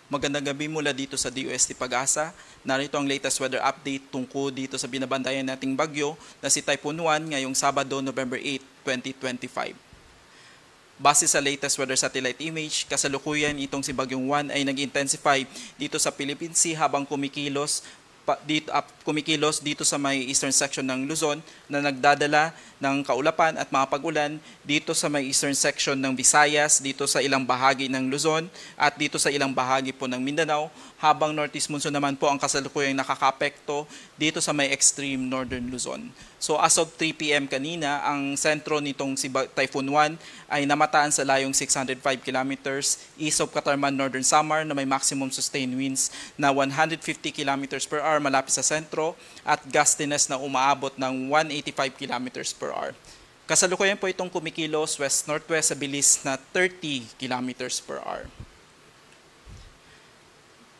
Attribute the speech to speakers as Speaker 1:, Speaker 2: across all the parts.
Speaker 1: Magandang gabi mula dito sa DOST Pag-asa. Narito ang latest weather update tungkol dito sa binabantayan nating bagyo na si Typhoon 1 ngayong Sabado, November 8, 2025. Base sa latest weather satellite image, kasalukuyan itong si Bagyong 1 ay nag-intensify dito sa Philippine Sea habang kumikilos dito sa may eastern section ng Luzon na nagdadala ng kaulapan at mga pag-ulan dito sa may eastern section ng Visayas, dito sa ilang bahagi ng Luzon at dito sa ilang bahagi po ng Mindanao, habang northeast monsoon naman po ang kasalukuyang nakakapekto dito sa may extreme northern Luzon. So as of 3 p.m. kanina, ang sentro nitong si Typhoon 1 ay namataan sa layong 605 kilometers east of Catarman, Northern Samar na may maximum sustained winds na 150 kilometers per hour malapit sa sentro at gustiness na umaabot ng 185 kilometers per hour. Kasalukuyan po itong kumikilos west-northwest sa bilis na 30 kilometers per hour.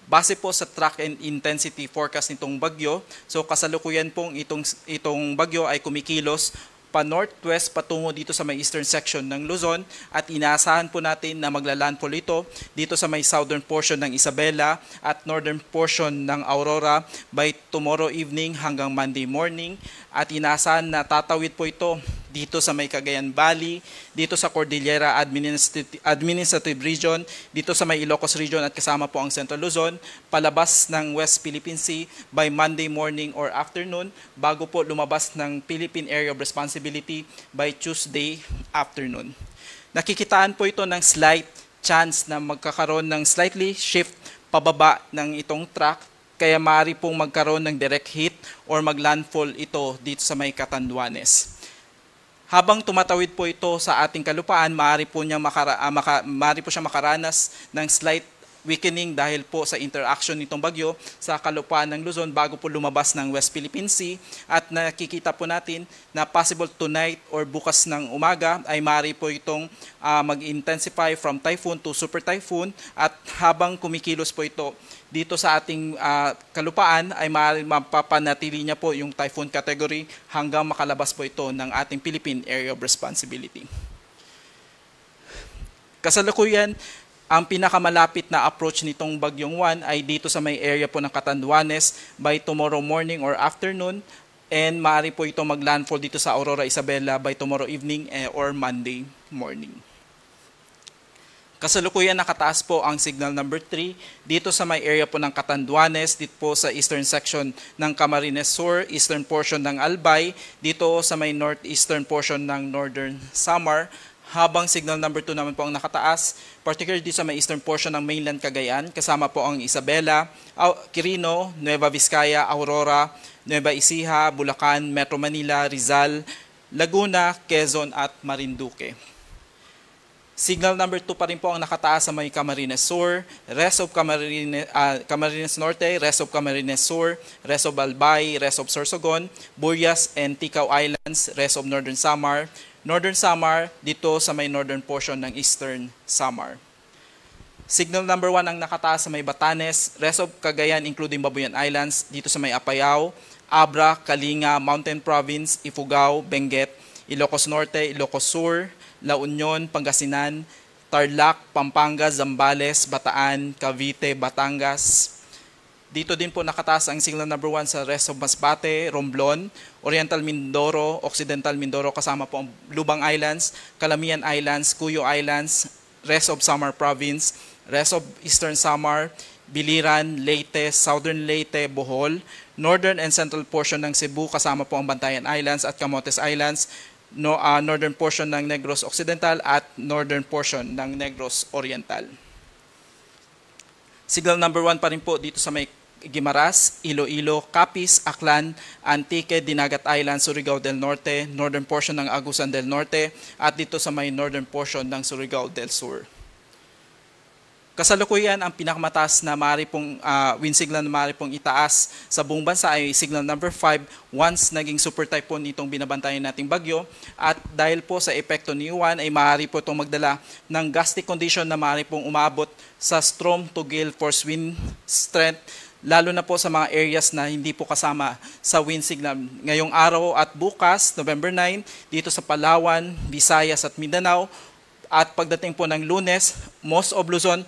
Speaker 1: Base po sa track and intensity forecast nitong bagyo, so kasalukuyan pong itong bagyo ay kumikilos pa northwest patungo dito sa may eastern section ng Luzon at inaasahan po natin na maglalandfall ito dito sa may southern portion ng Isabela at northern portion ng Aurora by tomorrow evening hanggang Monday morning at inaasahan na tatawid po ito dito sa may Cagayan Valley, dito sa Cordillera Administrative Region, dito sa may Ilocos Region at kasama po ang Central Luzon, palabas ng West Philippine Sea by Monday morning or afternoon bago po lumabas ng Philippine Area of Responsibility by Tuesday afternoon. Nakikitaan po ito ng slight chance na magkakaroon ng slightly shift pababa ng itong track kaya maaari pong magkaroon ng direct hit or maglandfall ito dito sa may Catanduanes. Habang tumatawid po ito sa ating kalupaan, maaari po siya makaranas ng slight weakening dahil po sa interaction nitong bagyo sa kalupaan ng Luzon bago po lumabas ng West Philippine Sea at nakikita po natin na possible tonight or bukas ng umaga ay maaari po itong mag-intensify from typhoon to super typhoon at habang kumikilos po ito dito sa ating kalupaan ay maaari mapapanatili niya po yung typhoon category hanggang makalabas po ito ng ating Philippine Area of Responsibility. Kasalukuyan, ang pinakamalapit na approach nitong Bagyong 1 ay dito sa may area po ng Catanduanes by tomorrow morning or afternoon and maaari po ito maglandfall dito sa Aurora, Isabela by tomorrow evening or Monday morning. Kasalukuyan nakataas po ang signal number 3 dito sa may area po ng Catanduanes, dito po sa eastern section ng Camarines Sur, eastern portion ng Albay, dito sa may northeastern portion ng Northern Samar, habang signal number 2 naman po ang nakataas, particularly dito sa may eastern portion ng mainland Cagayan, kasama po ang Isabela, Quirino, Nueva Vizcaya, Aurora, Nueva Ecija, Bulacan, Metro Manila, Rizal, Laguna, Quezon at Marinduque. Signal number 2 pa rin po ang nakataas sa may Camarines Sur, rest of Camarines Norte, rest of Camarines Sur, rest of Albay, rest of Sorsogon, Burias and Ticao Islands, rest of Northern Samar, Northern Samar dito sa may northern portion ng Eastern Samar. Signal number 1 ang nakataas sa may Batanes, rest of Cagayan including Babuyan Islands, dito sa may Apayao, Abra, Kalinga, Mountain Province, Ifugao, Benguet, Ilocos Norte, Ilocos Sur, La Union, Pangasinan, Tarlac, Pampanga, Zambales, Bataan, Cavite, Batangas. Dito din po nakataas ang signal number 1 sa rest of Masbate, Romblon, Oriental Mindoro, Occidental Mindoro kasama po ang Lubang Islands, Calamian Islands, Cuyo Islands, rest of Samar Province, rest of Eastern Samar, Biliran, Leyte, Southern Leyte, Bohol, Northern and Central portion ng Cebu kasama po ang Bantayan Islands at Camotes Islands, northern portion ng Negros Occidental at northern portion ng Negros Oriental. Signal number 1 pa rin po dito sa may Guimaras, Iloilo, Capiz, Aklan, Antique, Dinagat Island, Surigao del Norte, northern portion ng Agusan del Norte at dito sa may northern portion ng Surigao del Sur. Kasalukuyan, ang pinakamataas na maaari pong wind signal na maaari pong itaas sa buong bansa ay signal number 5 once naging super typhoon itong binabantayan nating bagyo. At dahil po sa epekto ni Juan ay maaari po itong magdala ng gusty condition na maaari pong umabot sa storm to gale force wind strength, lalo na po sa mga areas na hindi po kasama sa wind signal. Ngayong araw at bukas, November 9, dito sa Palawan, Visayas at Mindanao, At pagdating po ng Lunes, most of Luzon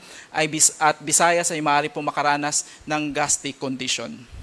Speaker 1: at Visayas ay maaari po makaranas ng gusty condition.